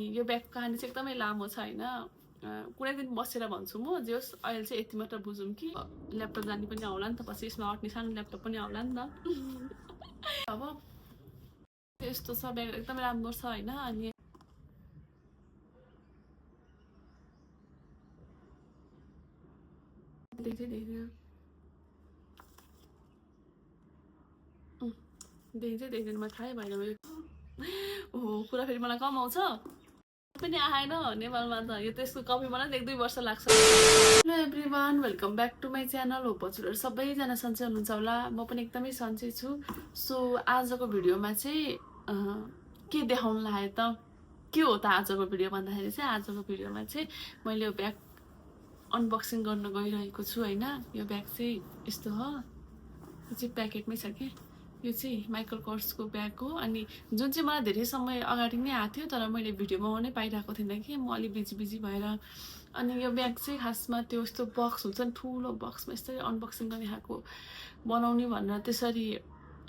यो ब्यागको कहानी चाहिँ एकदमै लामो छ होइन। कुनै दिन बसेर भन्छु म, जे होस् अहिले चाहिँ यति मात्र बुझौँ कि ल्यापटप जाने पनि आउला नि त, पछि यसमा अट्ने सानो ल्यापटप पनि आउला नि त। अब यस्तो छ, ब्याग एकदमै राम्रो छ होइन। अनि देख्दैन मलाई थाहै भएन। ओहो कुरा फेरि मलाई कम आउँछ पनि आएन नेपालमा त। यो त यसको कपी बनाउँदा 1-2 वर्ष लाग्छ। Hello everyone, welcome back to my channel. हो हजुरहरू सबैजना सन्चै हुनुहुन्छ होला, म पनि एकदमै सन्चै छु। सो आजको भिडियोमा चाहिँ के देखाउन लाग्यो त, के हो त आजको भिडियो भन्दाखेरि चाहिँ आजको भिडियोमा चाहिँ मैले यो ब्याग अनबक्सिङ गर्न गइरहेको छु होइन। यो ब्याग चाहिँ यस्तो हो, यो चाहिँ प्याकेटमै छ कि। यो चाहिँ माइकल कोर्सको ब्याग हो। अनि जुन चाहिँ मलाई धेरै समय अगाडि नै आएको थियो, तर मैले भिडियो बनाउनै पाइरहेको थिइनँ कि म अलिक बिजी भएर। अनि यो ब्याग चाहिँ खासमा त्यो यस्तो बक्स हुन्छ नि, ठुलो बक्समा यसरी अनबक्सिङ गर्ने खालको बनाउने भनेर त्यसरी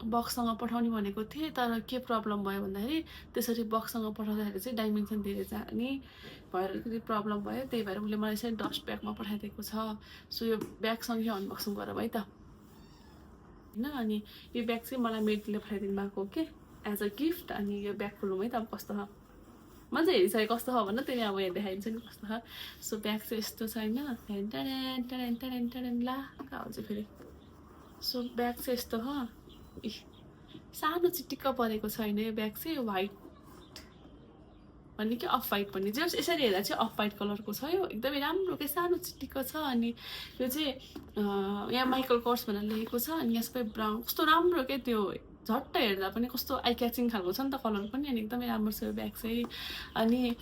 बक्ससँग पठाउने भनेको थिएँ। तर के प्रब्लम भयो भन्दाखेरि त्यसरी बक्ससँग पठाउँदाखेरि चाहिँ डाइमेन्सन धेरै जाने भएर अलिकति प्रब्लम भयो। त्यही भएर उसले मलाई चाहिँ डस्ट ब्यागमा पठाइदिएको छ। सो यो ब्यागसँगै अनबक्सिङ गरौँ है त होइन। अनि यो ब्याग चाहिँ मलाई मेडले पठाइदिनु भएको के एज अ गिफ्ट। अनि यो ब्याग खोलौँ है त अब कस्तो छ। म चाहिँ हेरिसकेँ कस्तो छ भनेर, त्यसले अब यहाँ देखाइदिन्छ नि कस्तो छ। सो ब्याग चाहिँ यस्तो छ होइन। ला कहाँ हुन्छ फेरि। सो ब्याग चाहिँ यस्तो हो, सानो चिटिक्क परेको छ होइन। यो ब्याग चाहिँ वाइट भन्ने कि अफ वाइट भन्ने, जे यसरी हेर्दा चाहिँ अफ वाइट कलरको छ। यो एकदमै राम्रो के सानो चिटिक्क छ। अनि यो चाहिँ यहाँ माइकल कोर्स भनेर लेखेको छ। अनि यहाँ सबै ब्राउन, कस्तो राम्रो के त्यो झट्ट हेर्दा पनि कस्तो आई क्याचिङ खालको छ नि त कलर पनि। अनि एकदमै राम्रो छ यो ब्याग चाहिँ। अनि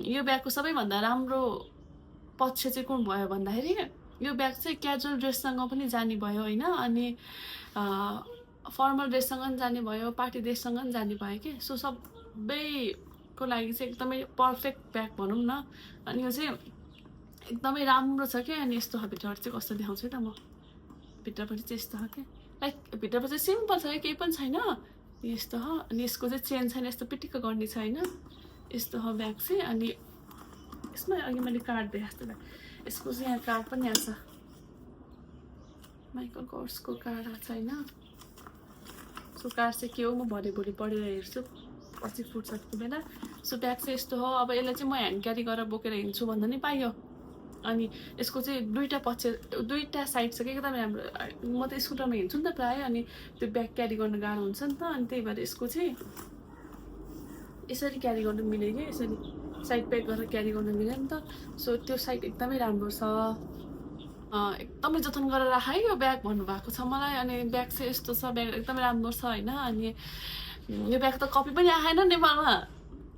यो ब्यागको सबैभन्दा राम्रो पक्ष चाहिँ कुन भयो भन्दाखेरि यो ब्याग चाहिँ क्याजुअल ड्रेससँग पनि जाने भयो होइन। अनि फर्मल ड्रेससँग पनि जाने भयो, पार्टी ड्रेससँग पनि जाने भयो कि। सो सबैको लागि चाहिँ एकदमै पर्फेक्ट ब्याग भनौँ न। अनि यो चाहिँ एकदमै राम्रो छ क्या। अनि यस्तो भित्रबाट चाहिँ कस्तो देखाउँछु है त म। भित्रपट्टि चाहिँ यस्तो हो क्या, लाइक भित्रपट्टि चाहिँ सिम्पल छ क्या, केही पनि छैन यस्तो हो। अनि यसको चाहिँ चेन छैन, यस्तो पिटिक्क गर्ने छ होइन। यस्तो हो ब्याग चाहिँ। अनि यसमा अघि मैले कार्ड देखाएको जस्तो ब्याग, यसको चाहिँ यहाँ कार्ड पनि आएको छ, माइकल कोर्सको कार्ड आएको छ होइन। सो कार्ड चाहिँ के हो म भोलि पढेर हेर्छु, पछि फुर्सदको बेला। सो ब्याग चाहिँ यस्तो हो। अब यसलाई चाहिँ म ह्यान्ड क्यारी गरेर बोकेर हिँड्छु भन्दा नि पाइयो। अनि यसको चाहिँ दुईवटा साइड छ कि एकदमै राम्रो। म त स्कुटरमा हिँड्छु नि त प्रायः, अनि त्यो ब्याग क्यारी गर्न गाह्रो हुन्छ नि त। अनि त्यही भएर यसको चाहिँ यसरी क्यारी गर्नु मिल्यो कि, यसरी साइड प्याक गरेर क्यारी गर्नु मिल्यो नि त। सो त्यो साइड एकदमै राम्रो छ, एकदमै जतन गरेर राख है यो ब्याग भन्नुभएको छ मलाई। अनि ब्याग चाहिँ यस्तो छ, ब्याग एकदमै राम्रो छ होइन। अनि यो ब्याग त कपी पनि आएन नेपालमा।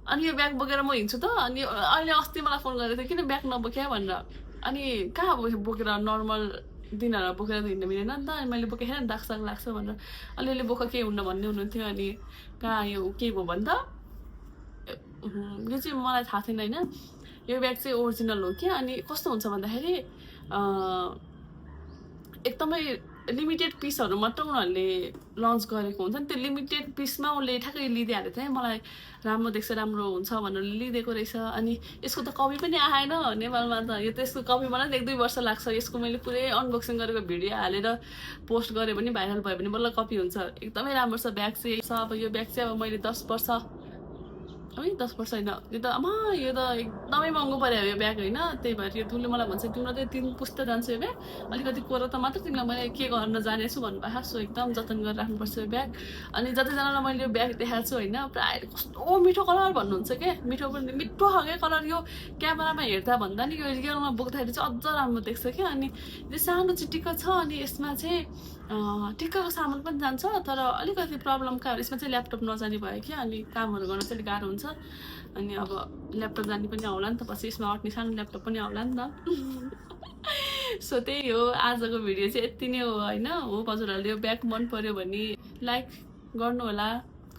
अनि यो ब्याग बोकेर म हिँड्छु त। अनि अहिले अस्ति मलाई फोन गरेको थियो, किन ब्याग नबोक्या भनेर। अनि कहाँ बोकेर नर्मल दिनहरू बोकेर हिँड्नु मिलेन नि त। अनि मैले बोकेँ हेर दागसाग लाग्छ भनेर, अलिअलि बोक केही हुन्न भन्ने हुनुहुन्थ्यो। अनि कहाँ यो के भयो भने त यो चाहिँ मलाई थाहा थिएन होइन। यो ब्याग चाहिँ ओरिजिनल हो क्या। अनि कस्तो हुन्छ भन्दाखेरि एकदमै लिमिटेड पिसहरू मात्र उनीहरूले लन्च गरेको हुन्छ नि। त्यो लिमिटेड पिसमा उसले ठ्याक्कै लिइदिइहालेको थियो। मलाई राम्रो देख्छ, राम्रो हुन्छ भनेर लिइदिएको रहेछ। अनि यसको त कपी पनि आएन नेपालमा त। यो त यसको कपी बनाउँदा 1-2 वर्ष लाग्छ। यसको मैले पुरै अनबक्सिङ गरेको भिडियो हालेर पोस्ट गरेँ भने भाइरल भयो भने बल्ल कपी हुन्छ। एकदमै राम्रो छ ब्याग चाहिँ। अब यो ब्याग चाहिँ अब मैले 10 वर्ष है 10 वर्ष होइन, यो त आमा यो त एकदमै महँगो पऱ्यो यो ब्याग होइन। त्यही भएर यो तुलले मलाई भन्छ तिम्रो त 3 पुस्ता जान्छ यो ब्याग, अलिकति कोरो त मात्र तिमीलाई मैले के गर्न जानेछु भन्नुभएको। सो एकदम जतन गरेर राख्नुपर्छ यो ब्याग। अनि जतिजनालाई मैले यो ब्याग देखाएको छु होइन, प्रायः कस्तो मिठो कलर भन्नुहुन्छ क्या। मिठो पनि मिठो खालको कलर, यो क्यामेरामा हेर्दा भन्दा नि यो रियलमा बोक्दाखेरि चाहिँ अझ राम्रो देख्छ क्या। अनि यो सानो चिटिक्क छ। अनि यसमा चाहिँ टिक्काको सामान पनि जान्छ, तर अलिकति प्रब्लम कहाँ यसमा चाहिँ ल्यापटप नजाने भयो क्या। अनि कामहरू गर्न चाहिँ गाह्रो हुन्छ। अनि अब ल्यापटप जाने पनि आउला नि त, पछि यसमा अट्ने सानो ल्यापटप पनि आउला नि त। सो त्यही हो आजको भिडियो चाहिँ यति नै हो होइन। हो हजुरहरूले यो ब्याग मन पर्यो भने लाइक गर्नु होला,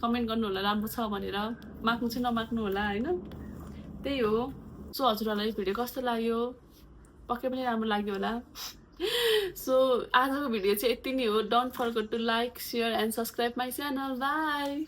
कमेन्ट गर्नु होला राम्रो छ भनेर, माग्नु चाहिँ नमाग्नु होला होइन। त्यही हो। सो हजुरहरूलाई यो भिडियो कस्तो लाग्यो, पक्कै पनि राम्रो लाग्यो होला। सो आजको भिडियो चाहिँ यति नै हो। Don't forget to like, share and subscribe my channel. By.